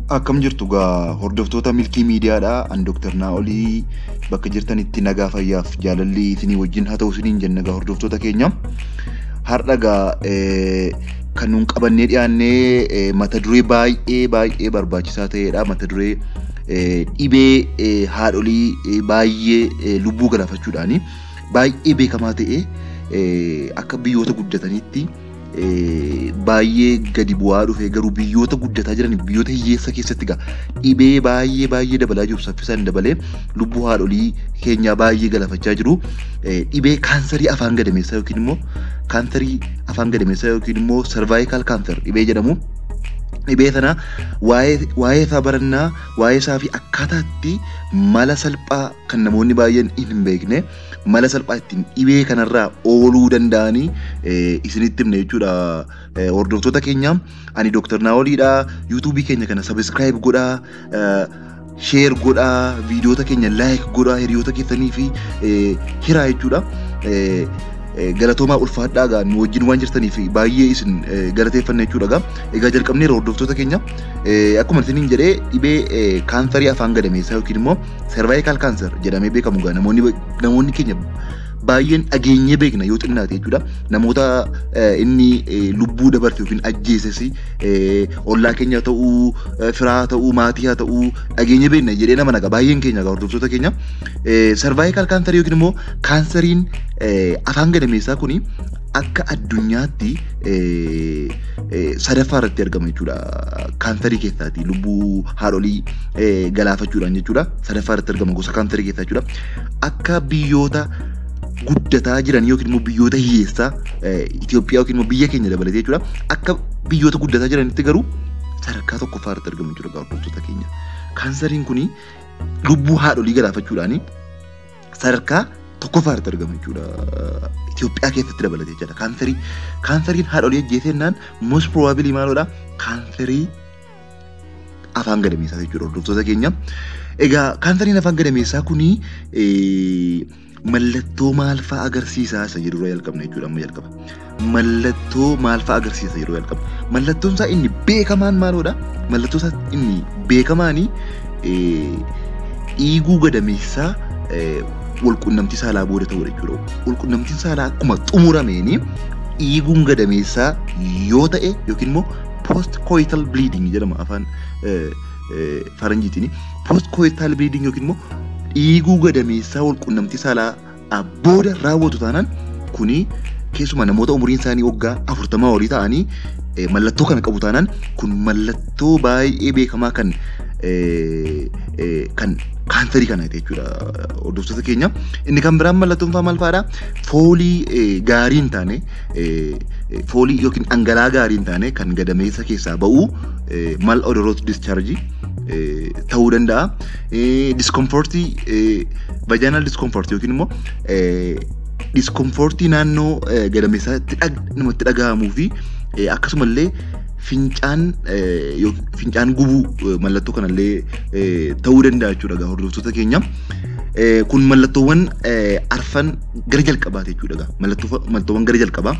Akkam jirtu gaa hordoftoota Milkii Miidiyaadha. An Dr. Naa'olii bakka jirtanitti nagaa fayyaaf jaalalli isinii wajjin haa ta'u isiniin jenna gaa hordoftoota keenya. Har'a gaa kan nuun qabannee dhiyaannee mata duree baay'ee barbaachisaa ta'edha. Mata duree dhibee haadholii baay'ee lubbuu galaafachuudhaani baay'ee beekamaa ta'e akka biyyoota guddatanitti baay'ee gadi bu'aa dhufe garuu biyyoota guddataa jiran biyyoota hiyyeessa keessatti gaa dhibee baay'ee dabalaa jiru saffisaan dabalee lubbuu haadholii keenyaa baay'ee galaafachaa jiru. Dhibee kaansarii afaan gadameessaa yookiin immoo kaansarii afaan gadameessaa yookiin immoo sarvaayikaal kaanser dhibee jedhamu. Dhibee sana waa'ee isaa barannaa waa'ee isaa fi akkaataatti mala salphaa kan namoonni baay'een hin beekne mala salphaa ittiin dhibee kanarraa ooluu danda'anii isinitti himna jechuudha. Hordoftoota keenya ani Dr. Naa'oliidha. YouTubii keenya kana subscribe godhaa, share godhaa, viidiyoota keenya like godhaa hiriyoota keessanii fi hiraa jechuudha. Galatoomaa ulfaadhaa gaa nu wajjin waan jirtaniif baay'ee isin galateeffanna jechuudha gaa. Egaa jalqabneera hordoftoota keenya. Akkuma isiniin jedhee dhibee kaansarii afaan gadameessaa yookiin immoo cervical cancer jedhamee beekamu gaa namoonni keenya baay'een dhageenyee beekna yoo xinnaate jechuudha. Namoota inni lubbuu dabarse yookiin ajjeeses ollaa keenya ta'uu, firaa ta'uu, maatii haa ta'uu dhageenyee beekna jedhee nama naqa baay'een keenya gaa hordoftoota keenya. Cervical cancer yookiin immoo kaansariin afaan gadameessaa kuni akka addunyaatti sadaffaa irratti argama jechuudha. Kaansarii keessaati lubbuu haadholii galaafachuudhaan jechuudha. Sadaffaa irratti argama gosa kaansarii keessaa jechuudha. Akka biyyoota guddataa jiran yookiin immoo biyyoota hiyyeessaa Itoophiyaa yookiin immoo biyya keenya dabalatee jechuudha. Akka biyyoota guddataa jiranitti garuu sadarkaa tokkoffaa irratti argama jechuudha hordoftoota keenya. Kaansariin kuni lubbuu haadholii galaafachuudhaan sadarkaa tokkoffaa irratti argama jechuudha. Itoophiyaa keessatti dabalatee jechuudha. Kaansariin haadholii ajjeesennaan most probably maalodha? Kaansarii afaan gadameessaa jechuudha hordoftoota keenya. Egaa kaansariin afaan gadameessaa kuni mallattoo maal fa'a agarsiisaa isa jedhu irraa jalqabna jechuudha. Amma jalqaba. Mallattoo maal fa'a agarsiisa yeroo jalqaba. Mallattoon isaa inni beekamaan maalodha? Mallattoon isaa inni beekamaani dhiiguu gadameessaa walqunnamtii saalaa booda ta'uu jechuudha. Walqunnamtiin saalaa akkuma xumurameeni dhiiguun gadameessaa yoo ta'e yookiin immoo post coital bleeding jedhama afaan faranjiitiin. Post coital bleeding yookiin immoo dhiiguu gadameessaa walqunnamtii saalaa booda raawwatu taanaan kuni keessumaa namoota umuriin isaanii waggaa 40 olii ta'anii mallattoo kana qabu taanaan kun mallattoo baay'ee beekamaa kan kaansarii kanaati jechuudha hordoftoota keenya. Inni kan biraan mallattoon fa'aa maal fa'aadha? Foolii gaarii hin taane foolii yookiin dhangala'aa gaarii hin taane kan gadameessa keessaa ba'u mal odorous discharge ta'uu danda'a. Discomfortii vaginal discomfort yookiin immoo discomfortii naannoo gadameessaatti namatti dhaga'amuu fi akkasumallee fincaan gubuu mallattoo kanallee ta'uu danda'a jechuudha hordoftoota keenya. Kun mallattoowwan arfan gara jalqabaati jechuudha. Mallattoowwan gara jalqabaa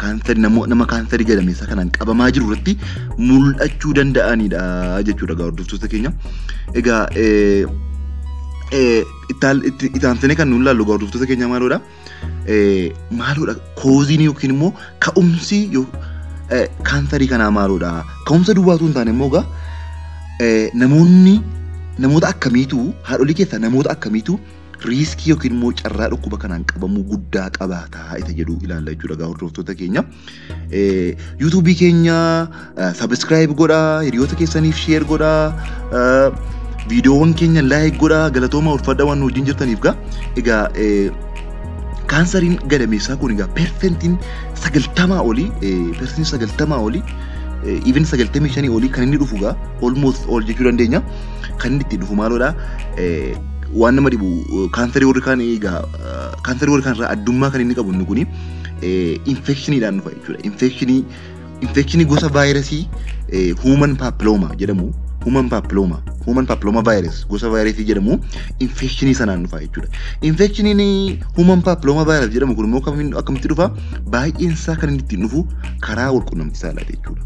kaansarii nama kaansarii gadameessaa kanaan qabamaa jiru irratti mul'achuu danda'anidha jechuudha hordoftoota keenya. Egaa itaansanii kan nuun laallu hordoftoota keenya maalodha? Maalodha kooziin yookiin immoo ka'umsi kaansarii kanaa maalodha? Ka'umsa duwwaatu hin taane immoo namoota akkamiitu haadholii keessaa namoota akkamiitu riiskii yookiin immoo carraa dhukkuba kanaan qabamuu guddaa qabaataa isa jedhu ilaalla jechuudha hordoftoota keenya. YouTubii keenya subscribe godhaa, hiriyoota keessaniif share godhaa, viidiyoowwan keenya like godhaa, galatoomaa ulfaadhaa waan wajjin jirtaniif gaa. Egaa kaansariin gadameessaa kun egaa persentiin 90 olii even 95 olii kan inni dhufu gaa almost all jechuu dandeenya. Kan inni itti dhufu maalodha? waan nama dhibu kaansarii warri kaan egaa kaansarii warri kaan irraa addummaa kan inni qabu inni kuni infekshiniidhaan dhufa jechuudha. Infekshinii gosa vaayirasii human papilloma jedhamu. Human papilloma virus gosa vaayirasii jedhamu infekshinii sanaan dhufa jechuudha. Infekshiniin human papilloma virus jedhamu kun immoo akkamitti dhufa? Baay'een isaa kan inni ittiin dhufu karaa walqunnamtii saalaati jechuudha.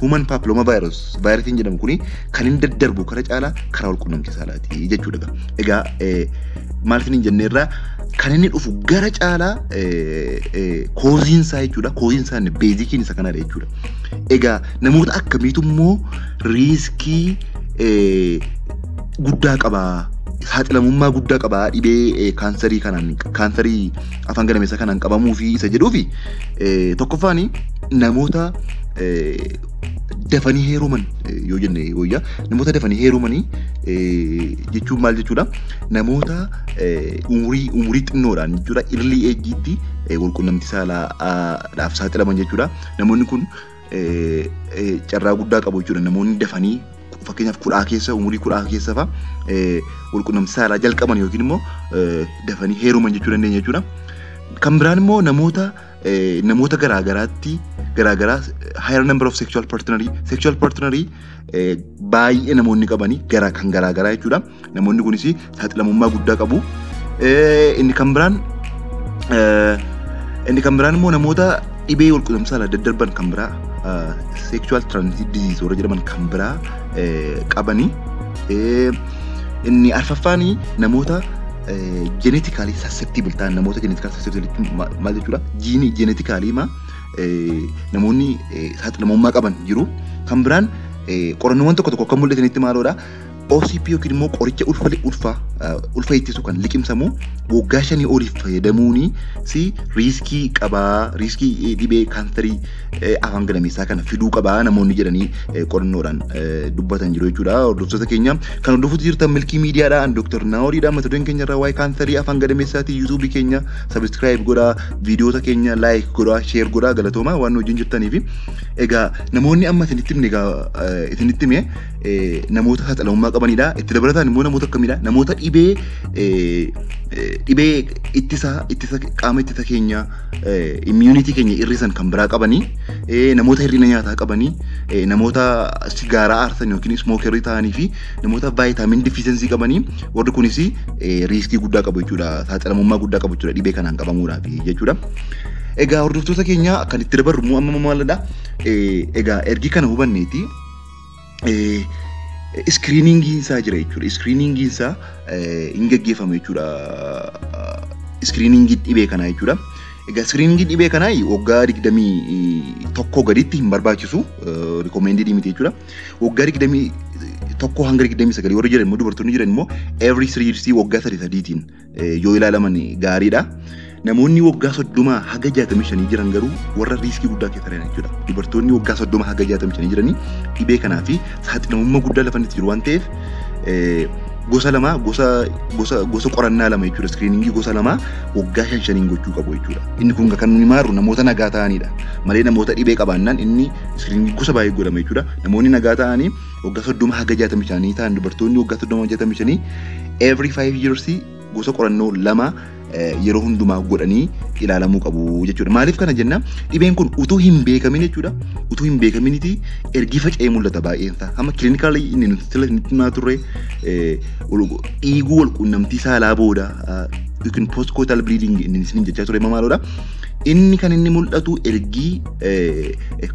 Human papilloma virusiin jedhamu kuni kan inni daddarbu karaa caalaa karaa walqunnamtii saalaati jechuudha. Egaa maal isin jenneerraa kan inni dhufu gara caalaa kooziin isaa jechuudha. Kooziin isaa inni beezikiin isa kanadha jechuudha. Egaa namoota akkamiitu immoo riiskii guddaa qabaa, saaxilamummaa guddaa qabaa dhibee kaansarii afaan gadameessaa kanaan qabamuu fi isa jedhuufi tokkoffaan namoota dafanii heeruman yoo jenne wayyaa namoota dafanii heerumanii jechuun maal jechuudha? Namoota umurii xinnoodhaan jechuudha early age-tti walqunnamtii saalaadhaaf saaxilaman jechuudha. Namoonni kun carraa guddaa qabu jechuudha. Namoonni dafanii fakkeenyaaf umurii 10 keessa fa'a walqunnamtii saalaa jalqaban yookiin immoo dafanii heeruman jechuu dandeenya jechuudha. Kan biraan immoo namoota garaagaraa higher number of sexual partnery baay'ee namoonni qabanii kan garaagaraa jechuudha. Namoonni kunis saaxilamummaa guddaa qabu. Inni kan biraan immoo namoota dhibee walqunnamtii saalaa daddarban kan biraa sexual transmitted disease warra jedhaman kan biraa qabanii. Inni arfaffaan namoota genetically susceptible ta'an namoota genetically susceptible maal jechuudha? Genetically namoonni saaxilamummaa qaban jiru. Kan biraan qorannoowwan tokko kan mul'isanitti maaloodha? OCP yookiin immoo qoricha ulfa ittisu kan liqimsamu waggaa 5 oliif fayyadamuuni riiskii qabaa, riiskii dhibee kaansarii afaan gadameessaa kana fiduu qabaa namoonni jedhanii qorannoodhaan dubbatan jiru jechuudha. Hordoftoota keenya kan hordofuutti jirtan Milkii Miidiyaadhaan Dr. Naawoliidhaan mata dureen keenya irraa waa'ee kaansarii afaan gadameessaati. YouTube keenya subscribe godhaa, viidiyoota keenya like godhaa, share godhaa, galatoomaa waan wajjin jirtaniif. Egaa namoonni amma isinitti hime namoota saaxilamummaa qabanidha. Itti dabalataan immoo namoota akkamiidha? Namoota dhibee qaama ittisa keenya immunity keenya hir'isan kan biraa qabanii, namoota hir'ina nyaataa qabanii, namoota sigaaraa aarsan yookiin smookerii ta'anii fi namoota vitamin deficiency qabanii warri kunis riiskii guddaa qabu jechuudha. Saaxilamummaa guddaa qabu jechuudha dhibee kanaan qabamuudhaaf jechuudha. Egaa hordoftoota keenya kan itti dabarru immoo amma maalidha? Egaa ergi kana hubanneeti screeningii isaa jira jechuudha. Screeningii isaa hin gaggeeffamu jechuudha. Screeningii dhibee kanaa jechuudha. Egaa screeningii dhibee kanaa waggaa 21 gaditti hin barbaachisu, recommended miti jechuudha. Waggaa 21 hanga 29 warra jiran immoo dubartoonni jiran immoo every 3 years waggaa 3 yoo ilaalaman gaariidha. Namoonni waggaa 30 haga 65 jiran garuu warra riiskii guddaa keessa jiran jechuudha. Dubartoonni waggaa 30 haga 65 jiranii dhibee kanaa fi saaxilamummaa guddaa lafanitti jiru waan ta'eef gosa qorannaa lama jechuudha. Screeningii gosa lama waggaa 5 gochuu qabu jechuudha. Inni kun kan nuyi maaru namoota nagaa ta'anidha. Malee namoota dhibee qabaannaan inni screeningii gosa baay'ee godhama jechuudha. Namoonni nagaa ta'anii waggaa 30 haga 65 ta'an dubartoonni waggaa 30 65 every 5 years gosa qorannoo lama yeroo hundumaa godhanii ilaalamuu qabu jechuudha. Maaliif kana jenna? Dhibeen kun utuu hin beekamin jechuudha. Utuu hin beekaminiti ergi faca'ee mul'ata baay'een isaa. Amma kilinikaalii inni nuti turre dhiiguu walqunnamtii saalaa booda yookiin postcoital bleeding inni isin jechaa ture maaloodha. Inni kan inni mul'atu ergi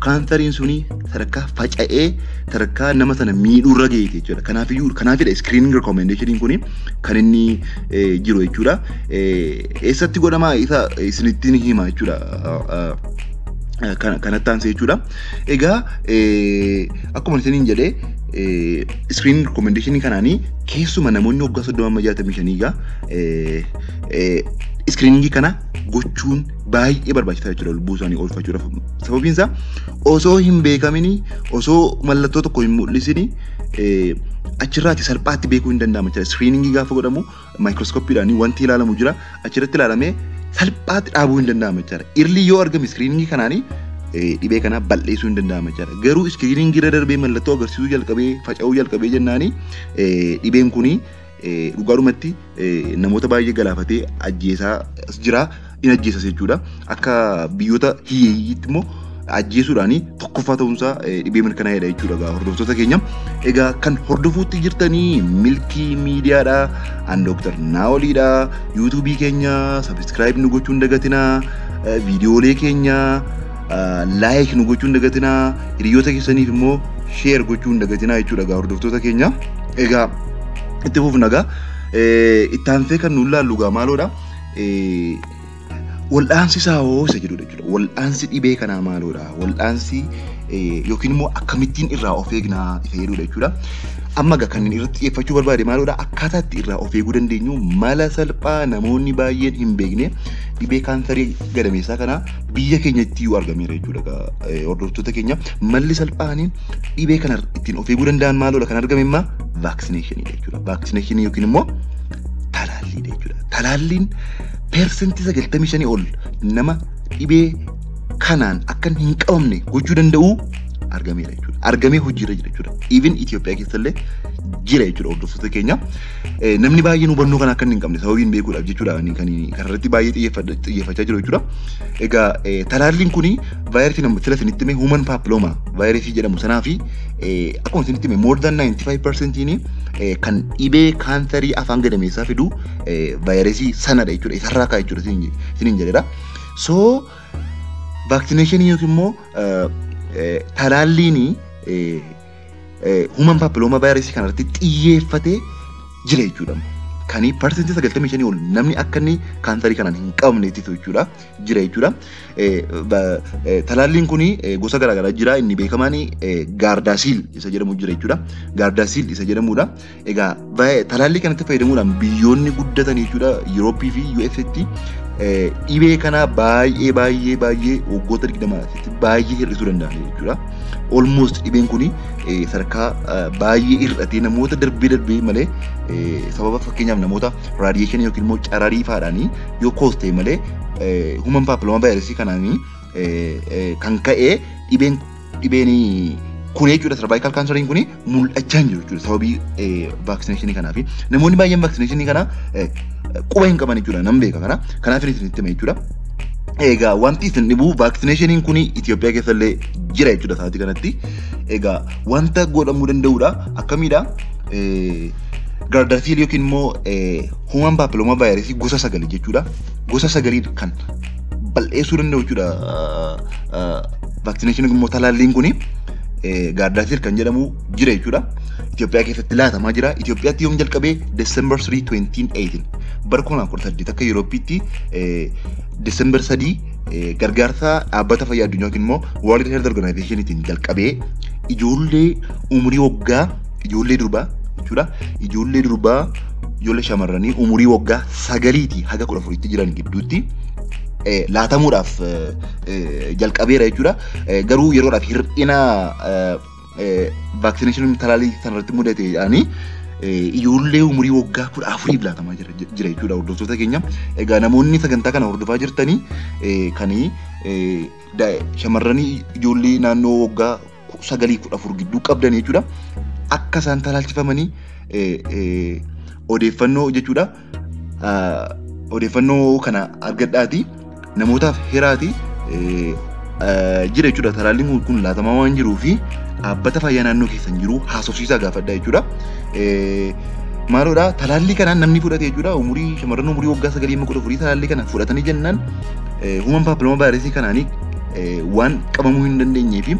kaansariin suni sadarkaa faca'ee sadarkaa nama sana miidhuurra ga'eeti jechuudha. Kanaafidha screening recommendation kuni kan inni jiru jechuudha. Eessatti godhama isa isinittiin hima jechuudha. Kanatti aansee jechuudha. Egaa akkuma isiniin jedhee screening recommendation kanaanii keessuma namoonni waggaa 35 gaa screeningii kana gochuun baay'ee barbaachisaa jechuudha lubbuu isaanii oolfachuudhaaf. Sababiin isaa osoo hin beekamini, osoo mallattoo tokko hin mul'isini achirraati salphaatti beekuu hin danda'amu jechuudha. Screeningii gaafa godhamu maayikirooskoppiidhaan wanti ilaalamu jira. Achirratti ilaalamee salphaatti dhaabuu hin danda'amu jechuudha. Irli yoo argame screeningii kanaanii dhibee kana balleessuu hin danda'amu jechuudha. Garuu screeningii irra darbee mallattoo agarsiisuu jalqabee faca'uu jalqabee jennaanii dhibeen kuni dhugaadhumatti namoota baay'ee galaafatee ajjeesaa jira. In ajjeesas jechuudha. Akka biyyoota hiyyeeyyiitti immoo ajjeesuudhaanii tokkoffaa ta'uunsaa dhibee mirkanaa'eedha jechuudha hordoftoota keenya. Egaa kan hordofuutti jirtanii Milkii Miidiyaadha. An Dr. Naoliidha. YouTuubii keenya subscribe nu gochuun dagatinaa. Viidiyoolee keenya like nu gochuun dagatinaa. Hiriyoota keessaniif immoo share gochuun dagatinaa jechuudha hordoftoota keenya. Egaa itti fufnagaa itti aansee kan nuun laallu maaloodha. Wal'aansi isaa hoo isa jedhudha jechuudha. Wal'aansi dhibee kanaa maaloodha? Wal'aansi yookiin immoo akkamittiin irraa of eegnaa isa jedhudha jechuudha. Amma kan irratti xiyyeeffachuu barbaade maaloodha? Akkaataa itti irraa of eeguu dandeenyu mala salphaa namoonni baay'een hin beekne dhibee kaansarii gadameessaa kana biyya keenyatti argameera jechuudha. Hordoftoota keenya malli salphaan dhibee kana ittiin of eeguu danda'an maaloodha? Kan argame immoo vaaksineeshinii jechuudha. Vaaksineeshinii yookiin immoo talaalliidha jechuudha. Talaalliin persentii 95 ol nama dhibee kanaan akka hin qabamne gochuu danda'u argameera jechuudha. Argamee hojiirra jira jechuudha. Even Itoophiyaa keessallee jira jechuudha hordoftoota keenya. Namni baay'een hubannoo kana akka hin qabne sababiin beekuudhaaf jechuudha kan irratti baay'ee xiyyeeffachaa jiru jechuudha. Egaa talaalliin kuni vaayirasii nama sila isinitti hime human papilloma vaayirasii jedhamu sanaa fi akkuma isinitti hime more than 95% kan dhibee kaansarii afaan gadameessaa fidu vaayirasii sanadha jechuudha. Isarraa kaa jechuudha isiniin jedhedha. So vaaksineeshinii yookiin immoo talaalliin human papilloma vaayirasii kanarratti xiyyeeffatee jira jechuudha. Kani persentii 95 ol namni akka inni kaansarii kanaan hin qabamne itti jechuudha jira jechuudha. Talaalliin kuni gosa garaagaraa jira. Inni beekamaan gaardasiil isa jedhamu jira jechuudha. Gaardasiil isa jedhamudha. Egaa talaallii kanatti fayyadamuudhaan biyyoonni guddatan jechuudha Yurooppii fi US'tti dhibee kana baay'ee waggoota 20 baay'ee hir'isuu danda'an jechuudha. Almost dhibeen kuni sadarkaa baay'ee hir'atee namoota darbee malee sababa fakkeenyaaf namoota raadiyeeshinii yookiin immoo cararii faadhaanii yoo koostee malee human papilloma vaayirasii kanaanii kan ka'ee dhibeen kun jechuudha cervical canceriin kuni mul'achaa hin jiru jechuudha sababii vaaksineeshinii kanaafi. Namoonni baay'een vaaksineeshinii kana quba hin qaban jechuudha nan beeka kana kanaaf isinitti hima jechuudha. Egaa wanti isin dhibu vaaksineeshiniin kuni Itoophiyaa keessallee jira jechuudha sa'aatii kanatti. Egaa wanta godhamuu danda'udha akkamiidha? Gaardasiil yookiin immoo human papilloma vaayirasii gosa 9 jechuudha. Gosa 9 kan bal'eessuu danda'u jechuudha. Vaaksineeshiniin immoo talaalliin kuni gaardasiil kan jedhamu jira jechuudha. Itoophiyaa keessatti laatamaa jira. Itoophiyaatti yoom jalqabee December 3, 2018 bara 2018 akka Yurooppiitti December 3 gargaarsa dhaabbata fayyaa addunyaa yookiin immoo World Health Organization'itiin jalqabee ijoollee umurii waggaa ijoollee durbaa jechuudha. Ijoollee durbaa ijoollee shamarranii umurii waggaa 9 haga 14tti jiran gidduutti laatamuudhaaf jalqabeera jechuudha. Garuu yeroodhaaf hir'ina vaaksineeshinii talaallii sanarratti mudateedhaanii ijoollee umurii waggaa 14 laatamaa jira jechuudha hordoftoota keenya. Egaa namoonni sagantaa kana hordofaa jirtanii kan shamarranii ijoollee naannoo waggaa 9-14 gidduu qabdan jechuudha. Akka isaan talaalchifamanii odeeffannoo jechuudha. Odeeffannoo kana argadhaati namootaaf hiraati jira jechuudha. Talaalliin kun laatamaa waan jiruu fi dhaabbata fayyaa naannoo keessan jiru haasofsiisaa gaafadha jechuudha. Maaloodha talaallii kanaan namni fudhate jechuudha. Shamarran umurii waggaa 9-14 talaallii kana fudhatanii jennaan human papilloma vaayirasii kanaanii waan qabamuu hin dandeenyee fi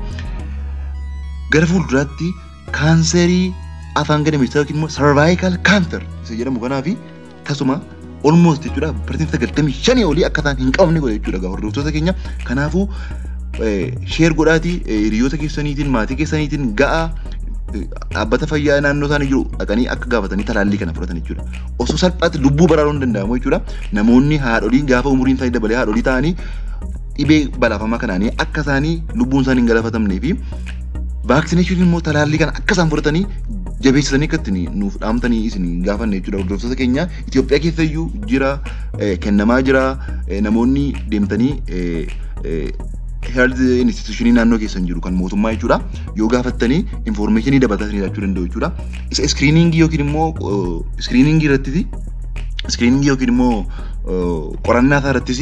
gara fuulduraatti kaanserii afaan gadameessaa yookiin immoo cervical cancer isa jedhamu kanaafi tasuma almost jechuudha persentii 95 olii akka isaan hin qabne godha jechuudha hordoftoota keenya. Kanaafuu share godhaati hiriyoota keessaniitiin maatii keessaniitiin ga'a dhaabbata fayyaa naannoo isaanii jiru dhaqanii akka gaafatanii talaallii kana fudhatan jechuudha. Osoo salphaatti lubbuu baraaruun danda'amu jechuudha. Namoonni haadholiin gaafa umuriin isaanii dabalee haadholii ta'anii dhibee balaafamaa kanaanii akka isaanii lubbuun isaanii hin galaafatamnee fi vaaksineeshiniin immoo talaallii kana akka isaan fudhatanii jabeessanii akka ittiin nuuf dhaamtanii isin gaafanne jechuudha. Hordoftoota keenya Itoophiyaa keessayyuu jira kennamaa jira namoonni deemtanii health institution naannoo keessan jiru kan mootummaa jechuudha. Yoo gaafattanii information dabalatanii laachuu danda'u jechuudha. Isa screening yookiin immoo screening irratti qorannaa isaa irrattis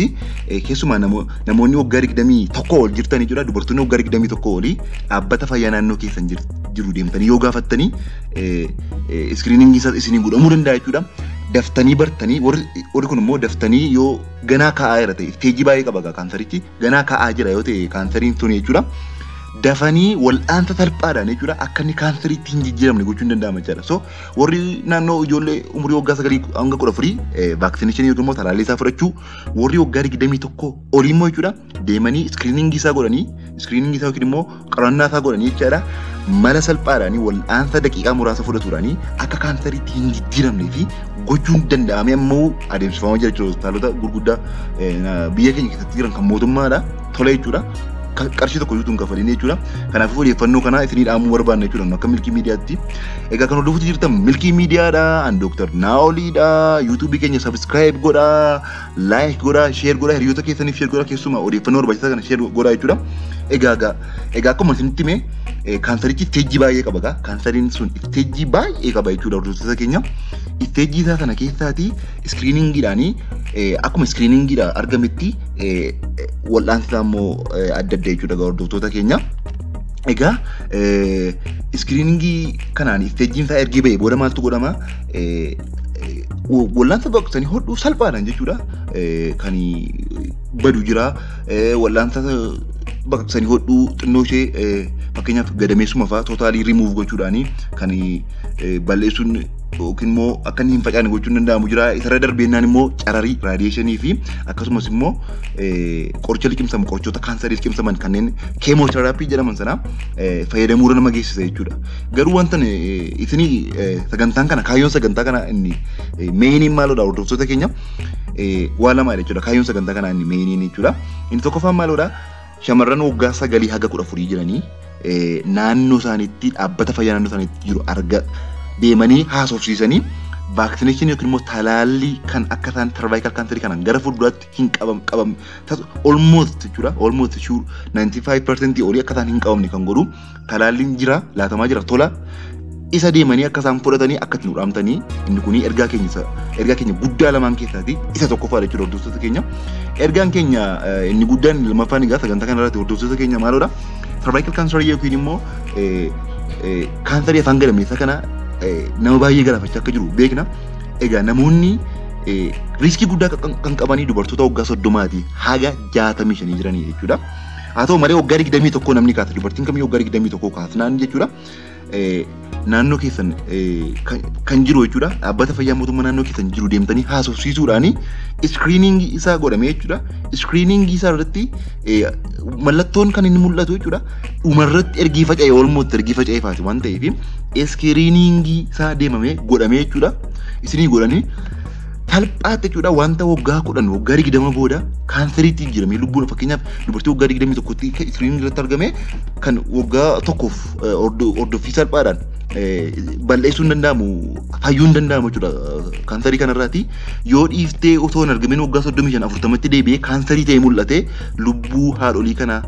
keessumaa namoonni waggaa 21 ol jirtan jechuudha. Dubartoonni waggaa 21 olii dhaabbata fayyaa naannoo keessan jiru deemtanii yoo gaafattanii screening isaa isinii godhamuu danda'a jechuudha. Daftanii bartanii warri kun immoo daftanii yoo ganaa kaa'aa jira ta'e isteejii baay'ee qaba kaansarichi ganaa kaa'aa jira yoo ta'e kaansariin sun jechuudha. Dafanii wal'aansa salphaadhaan jechuudha akka inni kaansariitti hin jijjiiramne gochuun danda'ama jechuudha. So warri naannoo ijoollee umurii waggaa 9 hanga 14 vaaksineeshinii yookiin immoo talaallii isaa fudhachuu warri waggaa 21 olii immoo jechuudha deemanii screening isaa godhanii screening isaa yookiin immoo qorannaa isaa godhanii jechuudha. Mala salphaadhaan wal'aansa daqiiqaa muraasa fudhatuudhaan akka kaansariitti hin jijjiiramnee fi gochuun danda'ame ammoo adeemsifamaa jira jechuudha. Hospitaalota gurguddaa biyya keenya keessatti jiran kan mootummaadha tola jechuudha. Qarshii tokko yuutuun kafalanii jechuudha. Kanaafuu odeeffannoo kana isinii dhaamuu barbaadna jechuudha akka milkii miidiyaatti. Egaa kan hordofuutti jirtan milkii miidiyaadha. An Dr. Naoliidha. YouTube keenya subscribe godha, like godha, share godha, hiriyoota keessaniif share godha keessumaa odeeffannoo barbaachisaa kana share godha jechuudha. Egaa akkuma isinitti hime kaansarichi isteejii baay'ee qaba. Kaansariin sun isteejii baay'ee qaba jechuudha hordoftoota keenya. Isteejii isaa sana keessaati screeningiidhaanii akkuma screeningiidha argametti wal'aansi isaa immoo adda adda jechuudha hordoftoota keenya. Egaa screeningii kanaan isteejiin isaa ergee ba'ee booda maaltu godhama? Wal'aansa baqsanii hodhuu salphaadhaan jechuudha. Kan badu jira wal'aansa baqsanii hodhuu xinnoo ishee fakkeenyaaf gadameessuma fa'aa tootaalii remove gochuudhaani kan balleessuun yookiin immoo akka inni hin facaane gochuun danda'amu jira. Isarra darbeennaan immoo cararii raadiyeeshinii fi akkasumas immoo qoricha liqimsamu qorichoota kaansarii liqimsaman kanneen keemooteraappii jedhaman sana fayyadamuudha nama geessisa jechuudha. Garuu wanta isinii sagantaan kana kaayyoon sagantaa kana inni meeniin maaloodha hordoftoota keenya waa lamaadha jechuudha. Kaayyoon sagantaa kana inni meeniin jechuudha. Inni tokkoffaan maaloodha shamarran waggaa 9 haga 14 jiranii naannoo isaaniitti dhaabbata fayyaa naannoo isaaniitti jiru arga deemanii haasofsiisanii vaaksineeshinii yookiin immoo talaallii kan akka isaan sarvaayikal kaansarii kanaan gara fuulduraatti hin qabamne almost jechuudha almost sure 95% olii akka isaan hin qabamne kan godhu talaalliin jira laatamaa jira tola isa deemanii akka isaan fudhatanii akka itti nudhaamtanii inni kun ergaa keenya guddaa lamaan keessaati isa tokkoffaadha jechuudha hordoftoota keenya. Ergaan keenya inni guddaan lammaffaan egaa sagantaa kanarratti hordoftoota keenya maaloodha sarvaayikal kaansarii yookiin immoo kaansarii afaan gadameessaa kana nama baay'ee galaafachaa akka jiru beekna. Egaa namoonni riiskii guddaa kan qabanii dubartoota waggaa 30 haga 65 jiranii jechuudha. Haa ta'u malee waggaa 21 namni kaasa dubartiin kamiyyuu waggaa 21 kaasnaan jechuudha. Naannoo keessan kan jiru jechuudha. Dhaabbata fayyaa mootummaa naannoo keessan jiru deemtanii haasofsiisuudhaani screening isaa godhame jechuudha. Screening isaa irratti mallattoon kan inni mul'atu jechuudha. Dhumarratti ergii faca'ee olmoot ergii faca'ee faati waan ta'eef screening isaa deemamee godhame jechuudha. Isinii godhanii salphaatti jechuudha wanta waggaa 10 waggaa 20 booda kaansariitti jiramee lubbuun fakkeenyaaf dubartii waggaa 21tti screening irratti argame kan waggaa tokkoof hordoffii salphaadhaan balleessuun danda'amu fayyuun danda'amu jechuudha kaansarii kanarraati. Yoo dhiiftee otoo hin argamin waggaa 35-40tti deebi'ee kaansarii ta'ee mul'ate lubbuu haadholii kana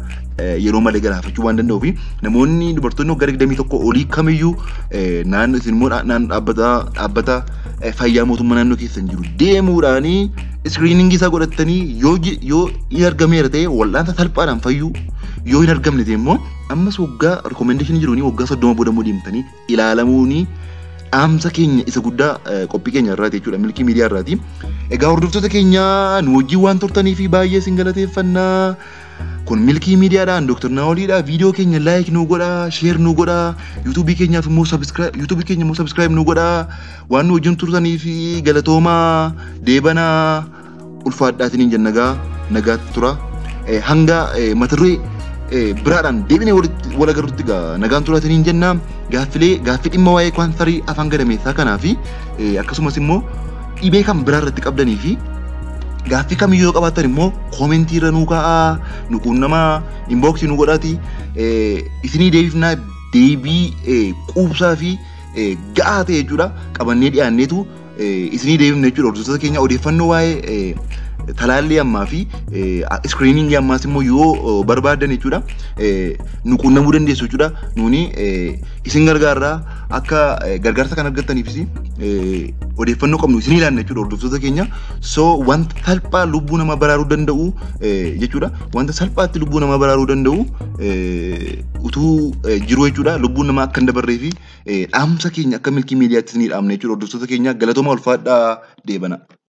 yeroo malee galaafachuu waan danda'uuf namoonni dubartoonni waggaa 21 olii kamiyyuu naannoo isin immoo dhaabbata fayyaa mootummaa naannoo keessan jiru deemuudhaanii screening isaa godhattanii yoo hin argameera ta'e wal'aansa salphaadhaan fayyuu yoo hin argamne ta'e immoo ammas waggaa rekomendeeshinii jiruuni waggaa 30 booda deemtanii ilaalamuuni dhaamsa keenya isa guddaa qophii keenya irraati jechuudha milkii miidiyaa irraati. Egaa hordoftoota keenya nu wajjin waan turtanii fi baay'ee isin galateeffannaa. Kun milkii miidiyaadhaan Dr. Naoliidha. Viidiyoo keenya like nu godha, share nu godha, YouTube keenyaaf immoo subscribe nu godha. Waan nu wajjin turtanii fi galatoomaa deebanaa ulfaadhaatiin jennagaa nagaatti tura. Hanga mata duree biraadhaan deebinee wal agarrutti nagaan turaatiin jenna. Gaaffii dhimma waa'ee kaansarii afaan gadameessaa kanaa fi akkasumas immoo dhibee kan biraa irratti qabdanii fi gaaffii kamiyyuu qabaatan immoo koomentii irra nuu kaa'aa nu quunnamaa inboxii nu godhaati isinii deebifnaa deebii quubsaa fi ga'aa ta'e jechuudha qabannee dhiyaanneetu isinii deebifne jechuudha hordoftoota keenya odeeffannoo waa'ee talaalli ammaa fi screeningii ammaas immoo yoo barbaadan jechuudha nu quunnamuu dandeessu jechuudha. Nuuni isin gargaarraa akka gargaarsa kan argattaniifis odeeffannoo qabnu isin ilaalla jechuudha hordoftoota keenya. So wanta salphaa lubbuu nama baraaruu danda'u jechuudha. Wanta salphaatti lubbuu nama baraaruu danda'u utuu jiru jechuudha. Lubbuun namaa akka hin dabarree fi dhaamsa keenya akka milkii miidiyaatti isin dhaamna jechuudha hordoftoota keenya. Galatooma ulfaadhaa deebana.